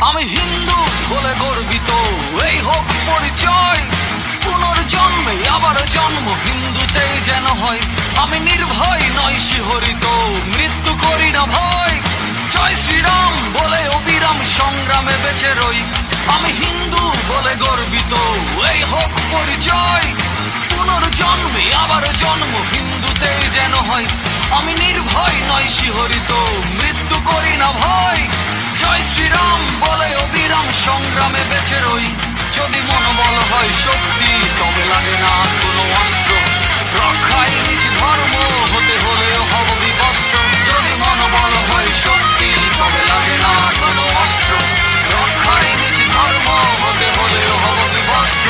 আমি হিন্দু বলে গর্বিত, এই হোক পরিচয়। পুনর্জন্মে আবার জন্ম হিন্দুতেই যেন হয়। আমি নির্ভয় নয় শিহরিত, মৃত্যু করি না ভয়। জয় শ্রীরাম বলে অবিরাম সংগ্রামে বেঁচে রই। আমি হিন্দু বলে গর্বিত, এই হোক পরিচয়। পুনর্জন্মে আবার জন্ম হিন্দুতেই যেন হয়। আমি নির্ভয় নয় শিহরিত, মৃত্যু করি না ভয়। জয় শ্রীরাম বলে অবিরাম সংগ্রামে বেঁচে রই। যদি মনোবল হয় শক্তি, তবে লাগে না কোনো অস্ত্র। রক্ষায় নিজ ধর্ম হতে হলেও হব বিবস্ত্র। যদি মনোবল হয় শক্তি, তবে লাগে না কোনো অস্ত্র। রক্ষায় নিজ ধর্ম হতে হলেও হব বিবস্ত্র।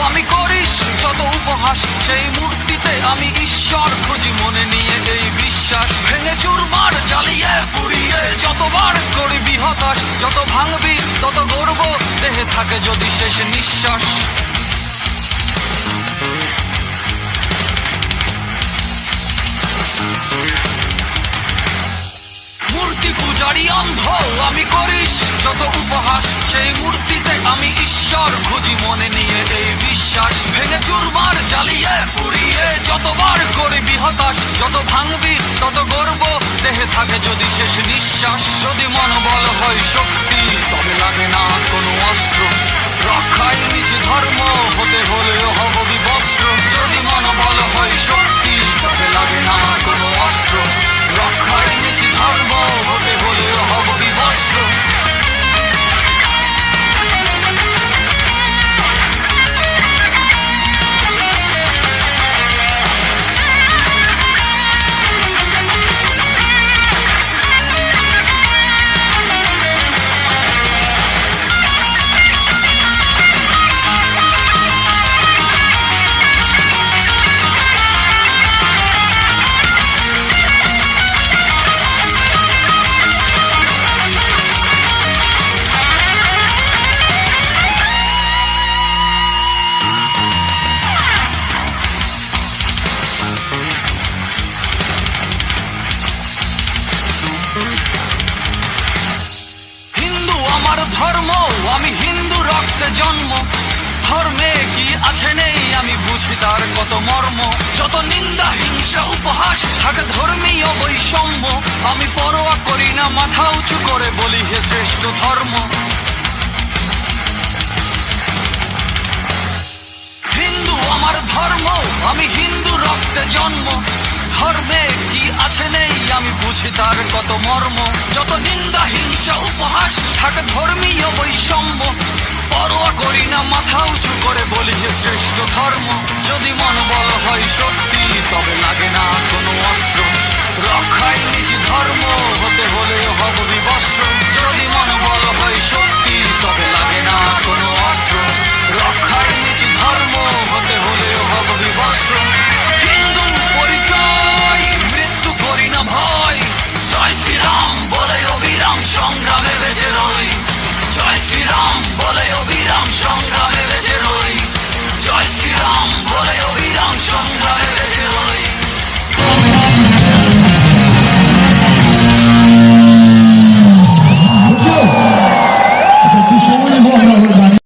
আমি করিস যত উপহাস, সেই মূর্তিতে আমি ঈশ্বর খুঁজি মনে নিয়ে এই বিশ্বাস। ভেঙে চুরমার জ্বালিয়ে পুড়িয়ে যতবার করবি হতাশ। যত ভাঙবি তত গর্ব দেহে থাকে যদি শেষ নিঃশ্বাস। মূর্তি পূজারি অন্ধ আমি করিস যত উপহাস, সেই মূর্তিতে আমি ঈশ্বর খুঁজি মনে নিয়ে এই বিশ্বাস। ভেঙে চুরমার জ্বালিয়ে পুড়িয়ে যতবার করবি হতাশ। যত ভাঙবি তত গর্ব দেহে থাকে যদি শেষ নিঃশ্বাস। যদি মনোবল হয় শক্তি, তবে লাগে না কোনো অস্ত্র। রক্ষায় নিজ ধর্ম হতে হলেও হব বিবস্ত্র। যদি মনোবল হয় শক্তি, তবে লাগে না কোনো অস্ত্র। রক্ষায় নিজ ধর্ম হতে হলেও হব বিবস্ত্র। ধর্ম আমি হিন্দু রক্তে জন্ম। ধর্মে কি আছে নেই আমি বুঝি তার কত মর্ম। যত নিন্দা হিংসা উপহাস থাকে ধর্মীয় বৈষম্য। আমি পরোয়া করি না, মাথা উঁচু করে বলি হে শ্রেষ্ঠ ধর্ম। হিন্দু আমার ধর্ম, আমি হিন্দু রক্তে জন্ম। ধর্মে কি আছে নেই আমি বুঝি তার কত মর্ম। যত নিন্দা হিংসা উপহাস থাকে ধর্মীয় বৈষম্য। পরোয়া করি না, মাথা উঁচু করে বলি হে শ্রেষ্ঠ ধর্ম। যদি মনোবল হয় শক্তি, তবে লাগে না কোনো অস্ত্র। রক্ষায় নিজ ধর্ম হতে হলেও হব বিবস্ত্র। যদি মনোবল হয় শক্তি, তবে লাগে না কোনো অস্ত্র। রক্ষায় নিজ ধর্ম হতে হলেও হব বিবস্ত্র। হিন্দু পরিচয়, মৃত্যু করি না ভয়। জয় শ্রীরাম বলে অবিরাম সংগ্রামে বেঁচে রই। জয় শ্রীরাম বলে অবিরাম সংগ্রামে বেঁচে রই। জয় শ্রীরাম।